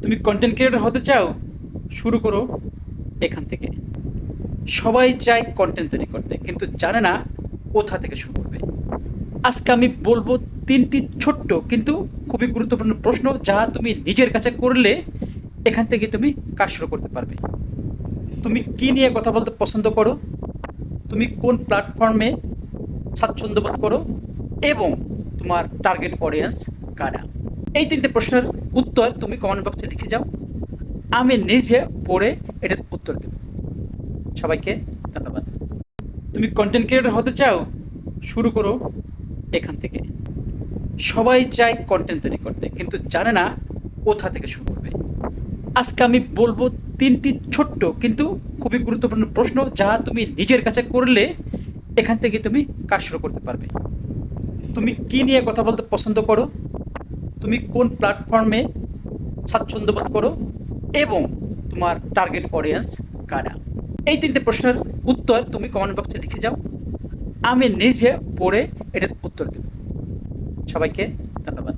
তুমি content creator হতে চাও? শুরু করো এখান থেকে। সবাই চায় কন্টেন্ট তৈরি করতে, কিন্তু জানে না কোথা থেকে শুরু করবে। আজকে আমি বলবো তিনটি ছোট্ট কিন্তু খুবই গুরুত্বপূর্ণ প্রশ্ন, যা তুমি নিজের কাছে করলে এখান থেকে তুমি কাজ শুরু করতে পারবে। তুমি কি নিয়ে কথা বলতে পছন্দ করো? তুমি কোন প্ল্যাটফর্মে স্বাচ্ছন্দ্য বোধ করো? এবং তোমার টার্গেট অডিয়েন্স কারা? এই তিনটে প্রশ্নের উত্তর তুমি কমেন্ট বক্সে লিখে যাও। আমি নিজে পড়ে এটার উত্তর দেব। সবাইকে ধন্যবাদ। তুমি কন্টেন্ট ক্রিয়েটর হতে চাও? শুরু করো এখান থেকে। সবাই চায় কন্টেন্ট তৈরি করতে, কিন্তু জানে না কোথা থেকে শুরু করবে। আজকে আমি বলবো তিনটি ছোট্ট কিন্তু খুবই গুরুত্বপূর্ণ প্রশ্ন, যা তুমি নিজের কাছে করলে এখান থেকে তুমি কাজ শুরু করতে পারবে। তুমি কি নিয়ে কথা বলতে পছন্দ করো? তুমি কোন প্ল্যাটফর্মে স্বাচ্ছন্দ্য বোধ করো? এবং তোমার টার্গেট অডিয়েন্স কারা? এই তিনটে প্রশ্নের উত্তর তুমি কমেন্ট বক্সে লিখে যাও। আমি নিজে পড়ে এটার উত্তর দেব। সবাইকে ধন্যবাদ।